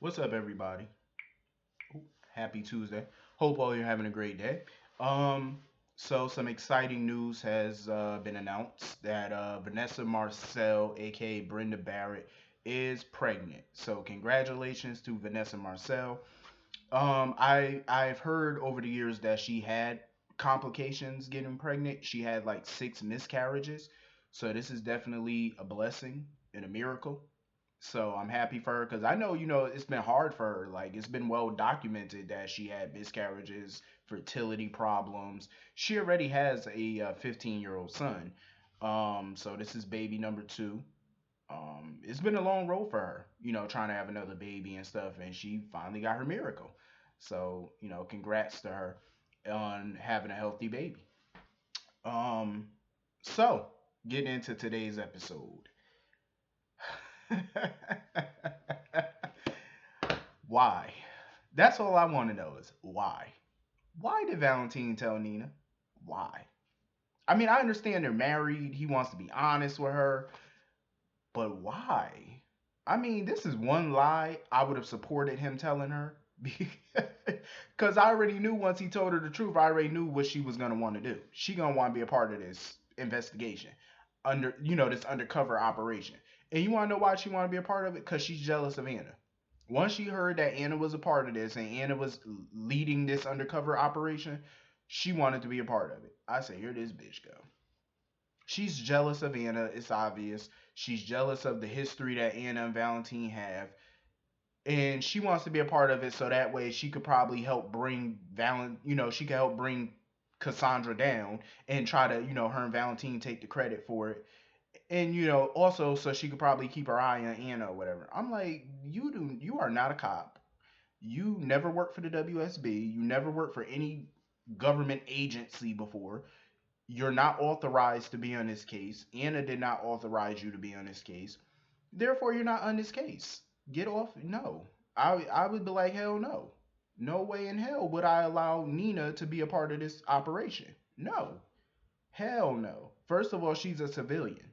What's up, everybody? Ooh, happy Tuesday. Hope all you're having a great day. Um, so some exciting news has been announced that Vanessa Marcel, aka Brenda Barrett, is pregnant. So congratulations to Vanessa Marcel. I've heard over the years that she had complications getting pregnant. She had like 6 miscarriages. So this is definitely a blessing and a miracle. So I'm happy for her because I know, it's been hard for her. Like, it's been well documented that she had miscarriages, fertility problems. She already has a 15-year-old son. So this is baby number two. It's been a long road for her, trying to have another baby and stuff, and she finally got her miracle. So, congrats to her on having a healthy baby. Um, so getting into today's episode. Why? That's all I want to know is why. Why did Valentine tell Nina? Why? I mean, I understand they're married. He wants to be honest with her, but why? I mean, this is one lie I would have supported him telling her because I already knew once he told her the truth, I already knew what she was gonna want to do. She gonna want to be a part of this investigation, this undercover operation. And you want to know why she want to be a part of it? Because she's jealous of Anna. Once she heard that Anna was a part of this and Anna was leading this undercover operation, she wanted to be a part of it. I say, here this bitch go. She's jealous of Anna. It's obvious. She's jealous of the history that Anna and Valentine have, and she wants to be a part of it so that way she could probably help bring she could help bring Cassandra down and try to, her and Valentine take the credit for it. And also so she could probably keep her eye on Anna or whatever. I'm like, you are not a cop. You never worked for the WSB. You never worked for any government agency before. You're not authorized to be on this case. Anna did not authorize you to be on this case. Therefore, you're not on this case. Get off. No. I would be like, hell no. No way in hell would I allow Nina to be a part of this operation. No. Hell no. First of all, she's a civilian.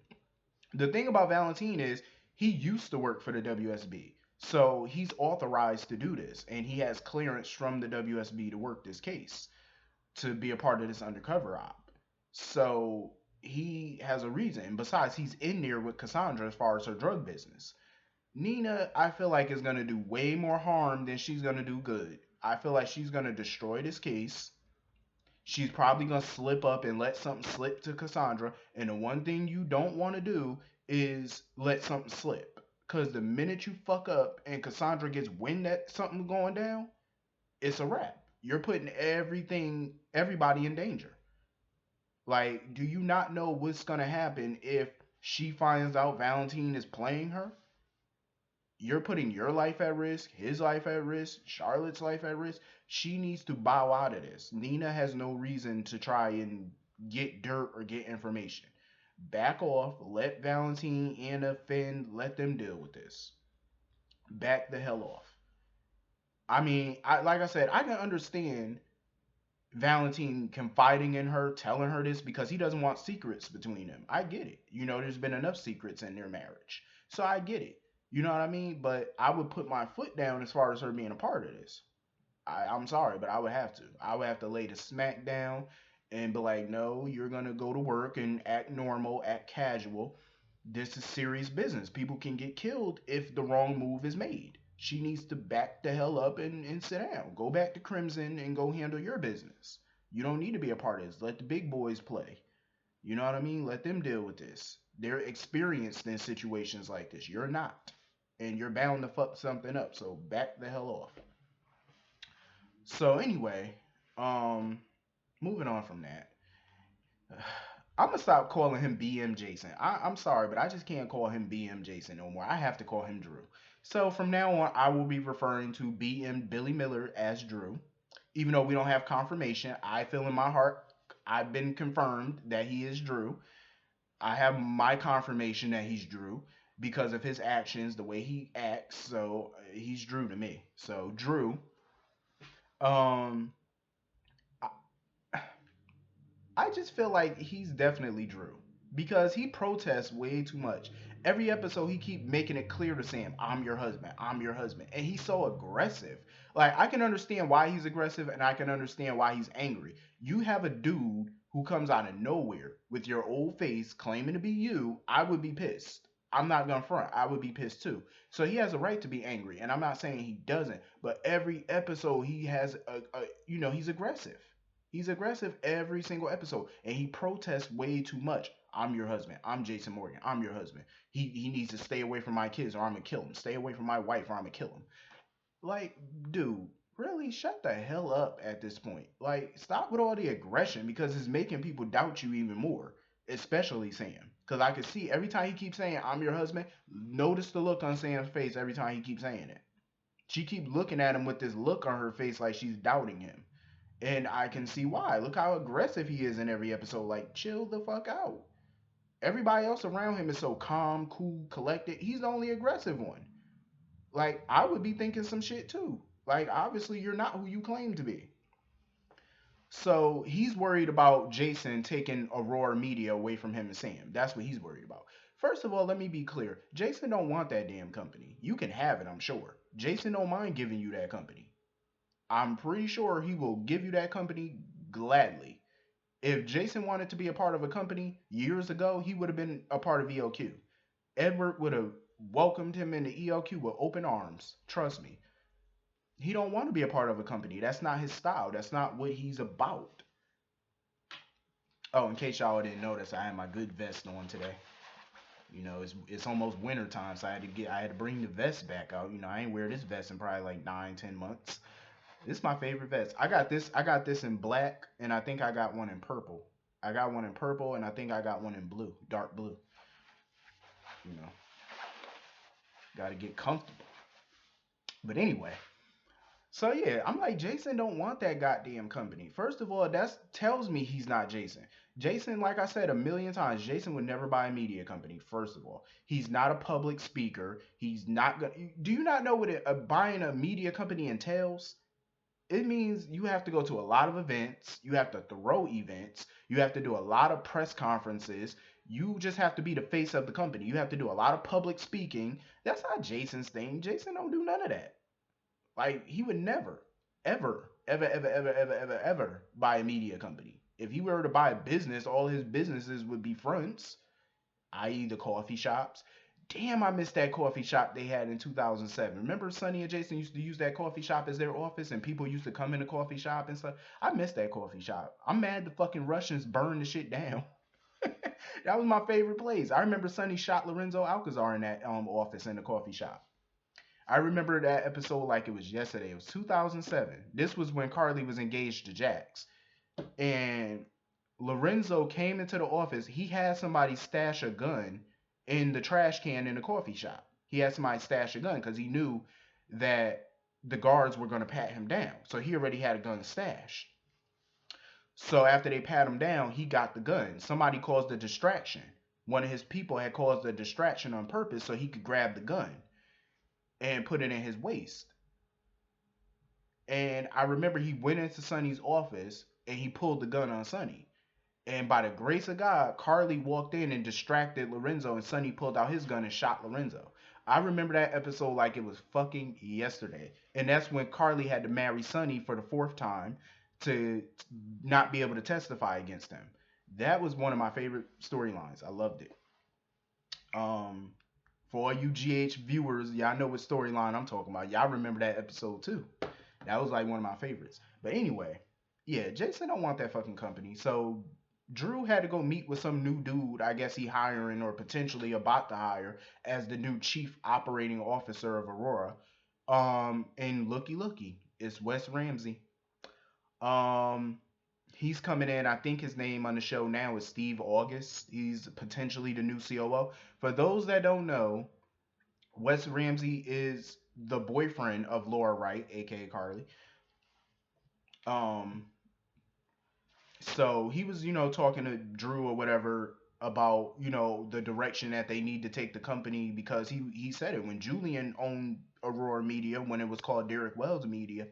The thing about Valentine is he used to work for the WSB. So he's authorized to do this. And he has clearance from the WSB to work this case, to be a part of this undercover op. So he has a reason. Besides, he's in there with Cassandra as far as her drug business. Nina, I feel like, is going to do way more harm than she's going to do good. I feel like she's going to destroy this case. She's probably going to slip up and let something slip to Cassandra. And the one thing you don't want to do is let something slip. Because the minute you fuck up and Cassandra gets wind that something's going down, it's a wrap. You're putting everybody in danger. Like, do you not know what's gonna happen if she finds out Valentine is playing her? You're putting your life at risk, his life at risk, Charlotte's life at risk. She needs to bow out of this. Nina has no reason to try and get dirt or get information. Back off. Let Valentine, Anna, Finn, let them deal with this. Back the hell off. I mean, like I said, I can understand Valentine confiding in her, telling her this because he doesn't want secrets between them. I get it. There's been enough secrets in their marriage. So I get it. You know what I mean? But I would put my foot down as far as her being a part of this. I'm sorry, but I would have to. I would have to lay the smack down and be like, no, you're going to go to work and act normal, act casual. This is serious business. People can get killed if the wrong move is made. She needs to back the hell up and sit down. Go back to Crimson and go handle your business. You don't need to be a part of this. Let the big boys play. You know what I mean? Let them deal with this. They're experienced in situations like this. You're not. And you're bound to fuck something up. So back the hell off. So anyway, um, moving on from that. I'm gonna stop calling him BM Jason. I'm sorry, but I just can't call him BM Jason no more. I have to call him Drew. So from now on, I will be referring to BM Billy Miller as Drew. Even though we don't have confirmation, I feel in my heart I've been confirmed that he is Drew. I have my confirmation that he's Drew because of his actions, the way he acts. So he's Drew to me. So Drew, um, I just feel like he's definitely Drew because he protests way too much. Every episode he keep making it clear to Sam, I'm your husband, I'm your husband. And he's so aggressive. Like I can understand why he's aggressive and I can understand why he's angry. You have a dude who comes out of nowhere with your old face claiming to be you, I would be pissed. I'm not gonna front. I would be pissed too. So he has a right to be angry, and I'm not saying he doesn't. But every episode he has he's aggressive. He's aggressive every single episode, and he protests way too much. I'm your husband. I'm Jason Morgan. I'm your husband. He needs to stay away from my kids, or I'm gonna kill him. Stay away from my wife, or I'm gonna kill him. Like, dude, really shut the hell up at this point. Like, stop with all the aggression because it's making people doubt you even more, especially Sam. Because I can see every time he keeps saying, I'm your husband, notice the look on Sam's face every time he keeps saying it. She keeps looking at him with this look on her face like she's doubting him. And I can see why. Look how aggressive he is in every episode. Like, chill the fuck out. Everybody else around him is so calm, cool, collected. He's the only aggressive one. Like, I would be thinking some shit too. Like, obviously, you're not who you claim to be. So he's worried about Jason taking Aurora Media away from him and Sam. That's what he's worried about. First of all, let me be clear. Jason don't want that damn company. You can have it, I'm sure. Jason don't mind giving you that company. I'm pretty sure he will give you that company gladly. If Jason wanted to be a part of a company years ago, he would have been a part of ELQ. Edward would have welcomed him into ELQ with open arms. Trust me. He don't want to be a part of a company. That's not his style. That's not what he's about. Oh, in case y'all didn't notice, I had my good vest on today. It's almost winter time, so I had to bring the vest back out. I ain't wear this vest in probably like 9, 10 months. This is my favorite vest. I got this in black, and I think I got one in purple. I got one in purple, and I think I got one in blue, dark blue. You know, got to get comfortable. But anyway, so yeah, I'm like Jason don't want that goddamn company. First of all, that tells me he's not Jason. Jason, like I said a million times, Jason would never buy a media company. First of all, he's not a public speaker. He's not gonna. Do you not know what buying a media company entails? It means you have to go to a lot of events, you have to throw events, you have to do a lot of press conferences, you just have to be the face of the company. You have to do a lot of public speaking. That's not Jason's thing. Jason don't do none of that. Like he would never, ever buy a media company. If he were to buy a business, all his businesses would be fronts, i.e. the coffee shops. Damn, I missed that coffee shop they had in 2007. Remember Sonny and Jason used to use that coffee shop as their office and people used to come in the coffee shop and stuff? I missed that coffee shop. I'm mad the fucking Russians burned the shit down. That was my favorite place. I remember Sonny shot Lorenzo Alcazar in that office in the coffee shop. I remember that episode like it was yesterday. It was 2007. This was when Carly was engaged to Jax. And Lorenzo came into the office. He had somebody stash a gun in the trash can in the coffee shop. He had somebody stash a gun because he knew that the guards were going to pat him down. So he already had a gun stashed. So after they pat him down, he got the gun. Somebody caused a distraction. One of his people had caused a distraction on purpose so he could grab the gun and put it in his waist. And I remember he went into Sonny's office and he pulled the gun on Sonny. And by the grace of God, Carly walked in and distracted Lorenzo, and Sonny pulled out his gun and shot Lorenzo. I remember that episode like it was fucking yesterday. And that's when Carly had to marry Sonny for the fourth time to not be able to testify against him. That was one of my favorite storylines. I loved it. Um, for all you GH viewers, y'all know what storyline I'm talking about. Y'all remember that episode too. That was like one of my favorites. But anyway, yeah, Jason don't want that fucking company. So Drew had to go meet with some new dude, I guess he hiring or potentially about to hire as the new chief operating officer of Aurora. And looky, it's Wes Ramsey. Um, he's coming in. I think his name on the show now is Steve August. He's potentially the new COO. For those that don't know, Wes Ramsey is the boyfriend of Laura Wright, aka Carly. Um, so he was, talking to Drew or whatever about, the direction that they need to take the company because he said it when Julian owned Aurora Media when it was called Derek Wells Media.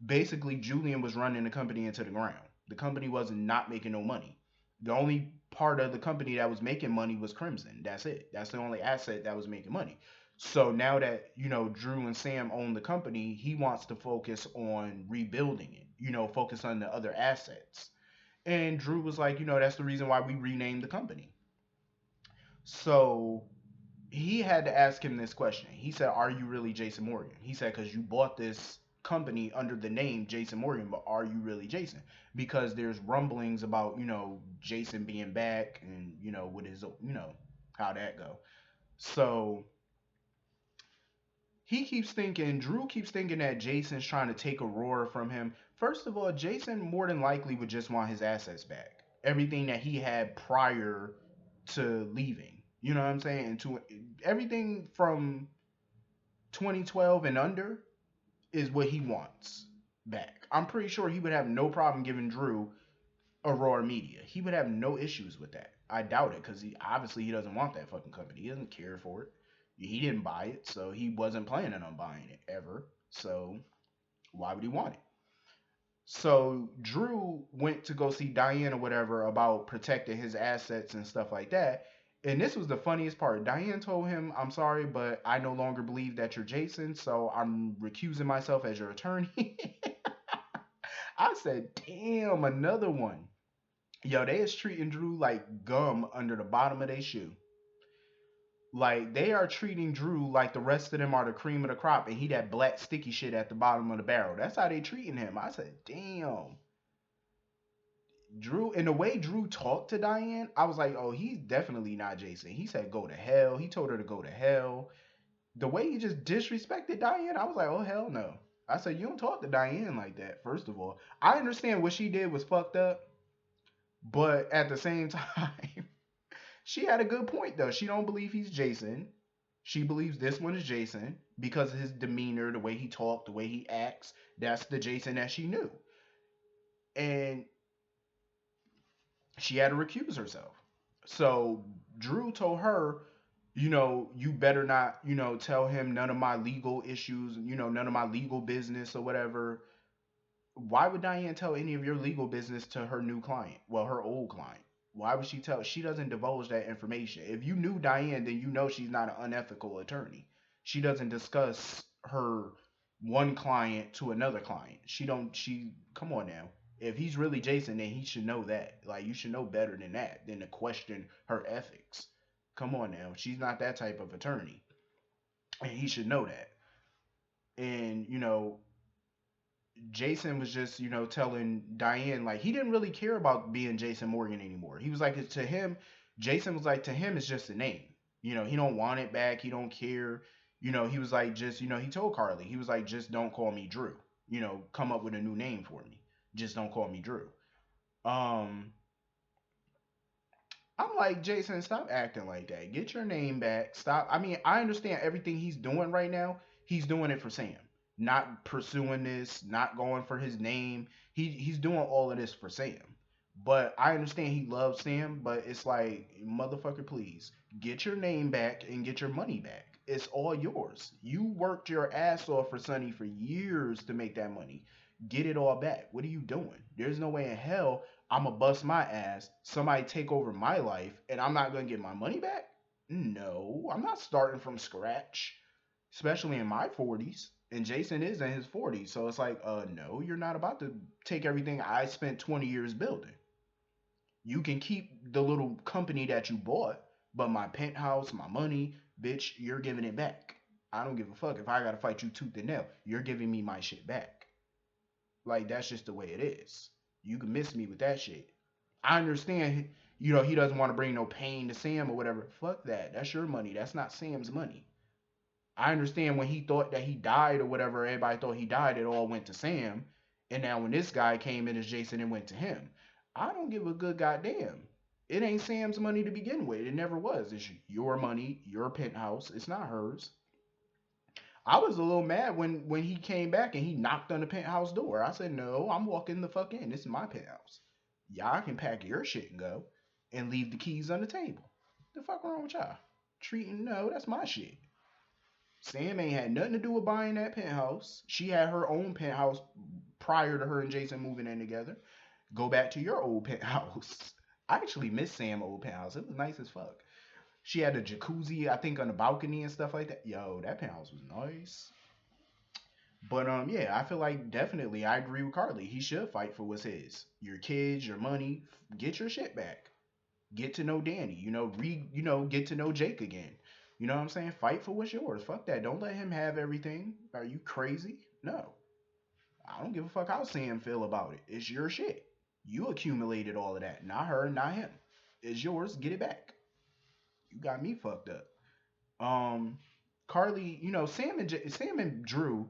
Basically, Julian was running the company into the ground. The company wasn't not making no money. The only part of the company that was making money was Crimson. That's it. That's the only asset that was making money. So now that, Drew and Sam own the company, he wants to focus on rebuilding it, focus on the other assets. And Drew was like, that's the reason why we renamed the company. So he had to ask him this question. He said, "Are you really Jason Morgan?" He said, "Because you bought this company under the name Jason Morgan, but are you really Jason?" Because there's rumblings about, Jason being back and, with his, how that go. So Drew keeps thinking that Jason's trying to take Aurora from him. First of all, Jason more than likely would just want his assets back. Everything that he had prior to leaving. You know what I'm saying? And to everything from 2012 and under is what he wants back. I'm pretty sure he would have no problem giving Drew Aurora Media. He would have no issues with that. I doubt it because he doesn't want that fucking company. He doesn't care for it. He didn't buy it, so he wasn't planning on buying it ever. So why would he want it? So Drew went to go see Diane or whatever about protecting his assets and stuff like that. And this was the funniest part. Diane told him, "I'm sorry, but I no longer believe that you're Jason, so I'm recusing myself as your attorney." I said, "Damn, another one." Yo, they is treating Drew like gum under the bottom of their shoe. Like they are treating Drew like the rest of them are the cream of the crop, and he that black sticky shit at the bottom of the barrel. That's how they treating him. I said, "Damn." Drew, and the way Drew talked to Diane, I was like, "Oh, he's definitely not Jason." He said, "Go to hell." He told her to go to hell. The way he just disrespected Diane, I was like, "Oh, hell no." I said, "You don't talk to Diane like that." First of all, I understand what she did was fucked up, but at the same time, she had a good point though. She don't believe he's Jason. She believes this one is Jason because of his demeanor, the way he talked, the way he acts. That's the Jason that she knew. And she had to recuse herself. So Drew told her, you better not, tell him none of my legal issues, none of my legal business or whatever. Why would Diane tell any of your legal business to her new client? Well, her old client. Why would she tell? She doesn't divulge that information. If you knew Diane, then you know she's not an unethical attorney. She doesn't discuss her one client to another client. She don't. She come on now. If he's really Jason, then he should know that. Like you should know better than that than to question her ethics. Come on now. She's not that type of attorney, and he should know that. And Jason was just, telling Diane like he didn't really care about being Jason Morgan anymore. He was like to him, Jason was like to him it's just a name. He don't want it back. He don't care. He was like just, he told Carly, he was like just don't call me Drew. Come up with a new name for me. Just don't call me Drew. Um I'm like, Jason, stop acting like that. Get your name back. Stop. I mean, I understand everything he's doing right now. He's doing it for Sam. Not pursuing this, not going for his name. He's doing all of this for Sam. But I understand he loves Sam, but it's like, motherfucker, please get your name back and get your money back. It's all yours. You worked your ass off for Sonny for years to make that money. Get it all back. What are you doing? There's no way in hell I'm gonna bust my ass, somebody take over my life, and I'm not gonna get my money back? No, I'm not starting from scratch, especially in my 40s. And Jason is in his 40s, so it's like, no, you're not about to take everything I spent 20 years building. You can keep the little company that you bought, but my penthouse, my money, bitch, you're giving it back. I don't give a fuck if I gotta fight you tooth and nail. You're giving me my shit back. Like that's just the way it is. You can miss me with that shit. I understand, he doesn't want to bring no pain to Sam or whatever. Fuck that. That's your money. That's not Sam's money. I understand when he thought that he died or whatever, everybody thought he died, it all went to Sam. And now when this guy came in as Jason, it went to him. I don't give a good goddamn. It ain't Sam's money to begin with. It never was. It's your money, your penthouse. It's not hers. I was a little mad when he came back and he knocked on the penthouse door. I said, "No, I'm walking the fuck in. This is my penthouse. Y'all can pack your shit and go and leave the keys on the table. The fuck wrong with y'all? Treating no, that's my shit." Sam ain't had nothing to do with buying that penthouse. She had her own penthouse prior to her and Jason moving in together. Go back to your old penthouse. I actually miss Sam old penthouse. It was nice as fuck. She had a jacuzzi, I think, on the balcony and stuff like that. Yo, that penthouse was nice. But yeah, I feel like definitely I agree with Carly. He should fight for what's his. Your kids, your money, get your shit back. Get to know Danny, get to know Jake again. You know what I'm saying? Fight for what's yours. Fuck that. Don't let him have everything. Are you crazy? No. I don't give a fuck how Sam feel about it. It's your shit. You accumulated all of that. Not her, not him. It's yours. Get it back. You got me fucked up. Um, Carly, Sam and Drew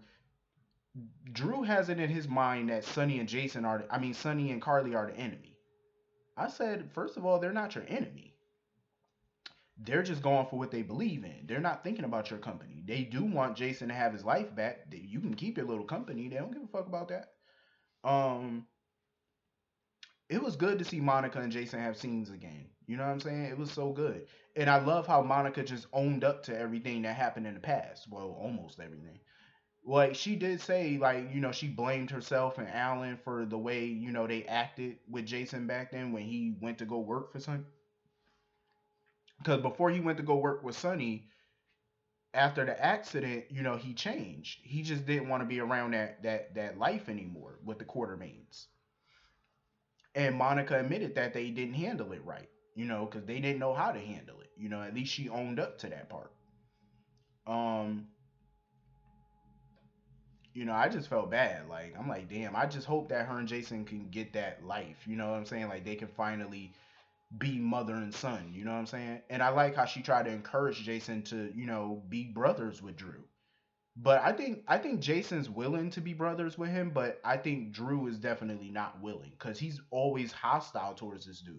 has it in his mind that Sonny and Carly are the enemy. I said, first of all, they're not your enemy. They're just going for what they believe in. They're not thinking about your company. They do want Jason to have his life back. You can keep your little company. They don't give a fuck about that. Um, it was good to see Monica and Jason have scenes again. You know what I'm saying? It was so good. And I love how Monica just owned up to everything that happened in the past. Well, almost everything. Like she did say, like, she blamed herself and Alan for the way, they acted with Jason back then when he went to go work for Sonny. Because before he went to go work with Sonny, after the accident, he changed. He just didn't want to be around that life anymore with the Quartermains. And Monica admitted that they didn't handle it right, because they didn't know how to handle it. At least she owned up to that part. Um, I just felt bad. Like, I'm like, damn, I just hope that her and Jason can get that life. You know what I'm saying? Like, they can finally be mother and son. You know what I'm saying? And I like how she tried to encourage Jason to, be brothers with Drew. But I think Jason's willing to be brothers with him, but I think Drew is definitely not willing because he's always hostile towards this dude.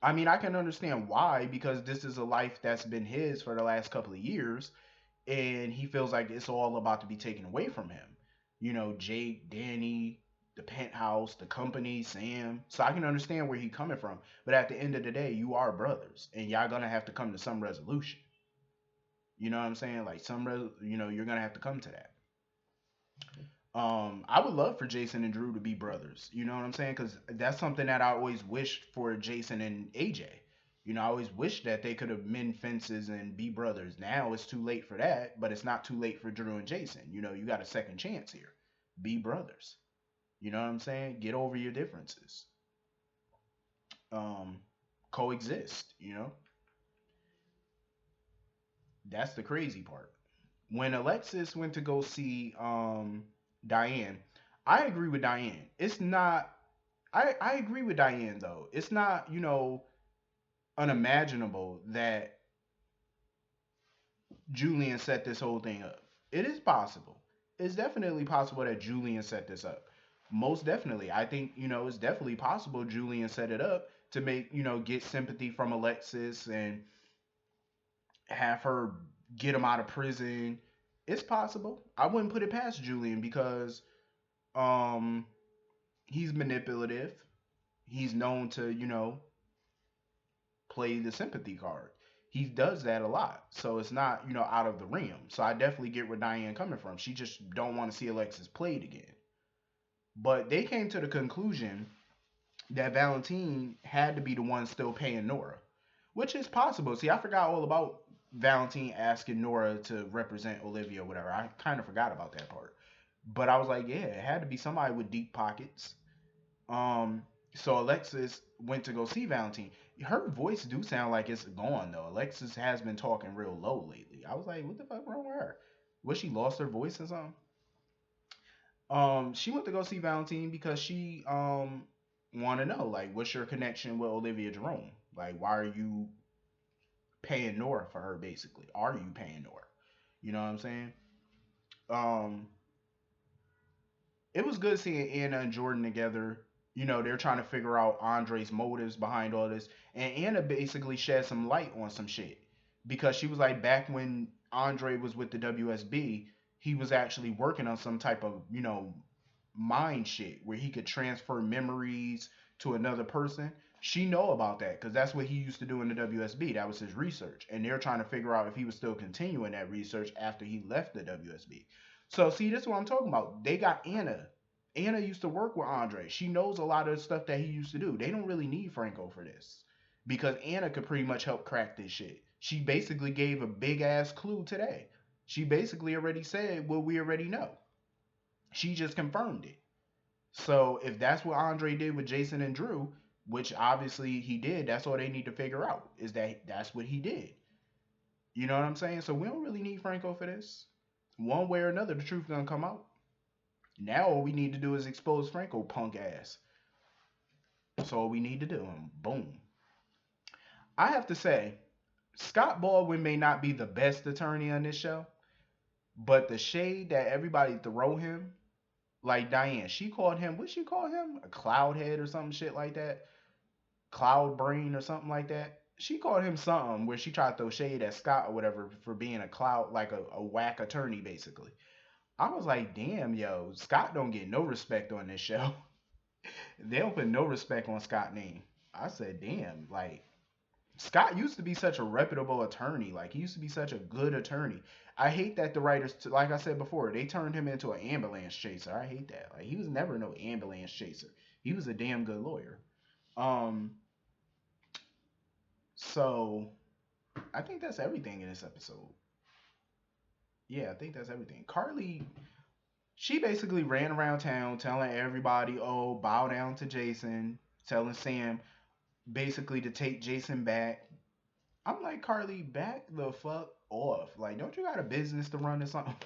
I mean, I can understand why because this is a life that's been his for the last couple of years, and he feels like it's all about to be taken away from him. Jake, Danny, the penthouse, the company, Sam. So I can understand where he's coming from. But at the end of the day, you are brothers, and y'all gonna have to come to some resolution. You know what I'm saying? Like you're gonna have to come to that. I would love for Jason and Drew to be brothers. You know what I'm saying? Because that's something that I always wished for Jason and AJ. I always wish that they could have mend fences and be brothers. Now it's too late for that, but it's not too late for Drew and Jason. You got a second chance here. Be brothers. You know what I'm saying? Get over your differences. Um, Coexist. That's the crazy part. When Alexis went to go see Diane, I agree with Diane. It's not. I agree with Diane though. It's not unimaginable that Julian set this whole thing up. It is possible. It's definitely possible that Julian set this up. Most definitely. I think, it's definitely possible Julian set it up to make, get sympathy from Alexis and have her get him out of prison. It's possible. I wouldn't put it past Julian because um he's manipulative. He's known to, play the sympathy card. He does that a lot. So it's not, out of the realm. So I definitely get where Diane coming from. She just don't want to see Alexis played again. But they came to the conclusion that Valentine had to be the one still paying Nora, which is possible. See, I forgot all about Valentine asking Nora to represent Olivia or whatever. I kind of forgot about that part. But I was like, yeah, it had to be somebody with deep pockets. Um, so Alexis went to go see Valentine. Her voice do sound like it's gone though. Alexis has been talking real low lately. I was like, what the fuck wrong with her? Was she lost her voice or something? She went to go see Valentine because she want to know like what's your connection with Olivia Jerome? Like why are you paying Nora for her basically? Are you paying Nora? You know what I'm saying? Um, it was good seeing Anna and Jordan together. They're trying to figure out Andre's motives behind all this. And Anna basically shed some light on some shit. Because she was like, back when Andre was with the WSB, he was actually working on some type of, mind shit where he could transfer memories to another person. She know about that because that's what he used to do in the WSB. That was his research. And they're trying to figure out if he was still continuing that research after he left the WSB. So see, this is what I'm talking about. They got Anna Anna used to work with Andre. She knows a lot of the stuff that he used to do. They don't really need Franco for this because Anna could pretty much help crack this shit. She basically gave a big ass clue today. She basically already said what we already know. She just confirmed it. So if that's what Andre did with Jason and Drew, which obviously he did, that's all they need to figure out is that that's what he did. You know what I'm saying? So we don't really need Franco for this. One way or another, the truth gonna come out. Now all we need to do is expose Franco punk ass. That's all we need to do. And boom. I have to say, Scott Baldwin may not be the best attorney on this show, but the shade that everybody throw him, like Diane, she called him, what she call him? A cloud head or some shit like that? Cloud brain or something like that. She called him something where she tried to throw shade at Scott or whatever for being a cloud, like a whack attorney, basically. I was like, damn, yo, Scott don't get no respect on this show. They don't put no respect on Scott name. I said, damn, like Scott used to be such a reputable attorney. Like he used to be such a good attorney. I hate that the writers, like I said before, they turned him into an ambulance chaser. I hate that. Like he was never no ambulance chaser. He was a damn good lawyer. Um, so I think that's everything in this episode. Yeah, I think that's everything. Carly, she basically ran around town telling everybody, "Oh, bow down to Jason," telling Sam basically to take Jason back. I'm like, Carly, back the fuck off. Like, don't you got a business to run or something?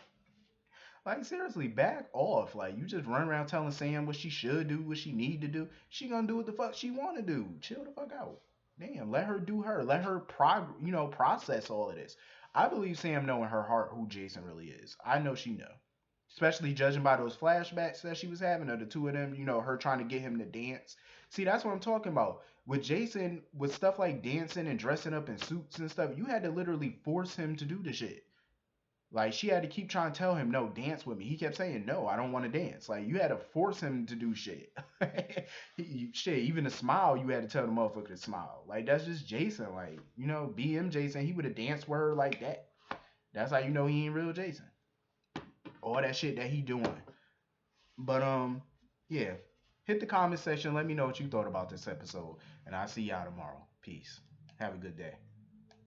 Like, seriously, back off. Like, you just run around telling Sam what she should do, what she need to do. She gonna do what the fuck she wanna do. Chill the fuck out. Damn, let her do her. Let her process all of this. I believe Sam know in her heart who Jason really is. I know she know. Especially judging by those flashbacks that she was having of the two of them, her trying to get him to dance. See, that's what I'm talking about. With Jason, with stuff like dancing and dressing up in suits and stuff, you had to literally force him to do the shit. Like she had to keep trying to tell him, no, dance with me. He kept saying, no, I don't want to dance. Like you had to force him to do shit. Shit, even to smile, you had to tell the motherfucker to smile. Like that's just Jason. Like, BM Jason, he would have danced with her like that. That's how you know he ain't real Jason. All that shit that he doing. But yeah. Hit the comment section. Let me know what you thought about this episode. And I'll see y'all tomorrow. Peace. Have a good day.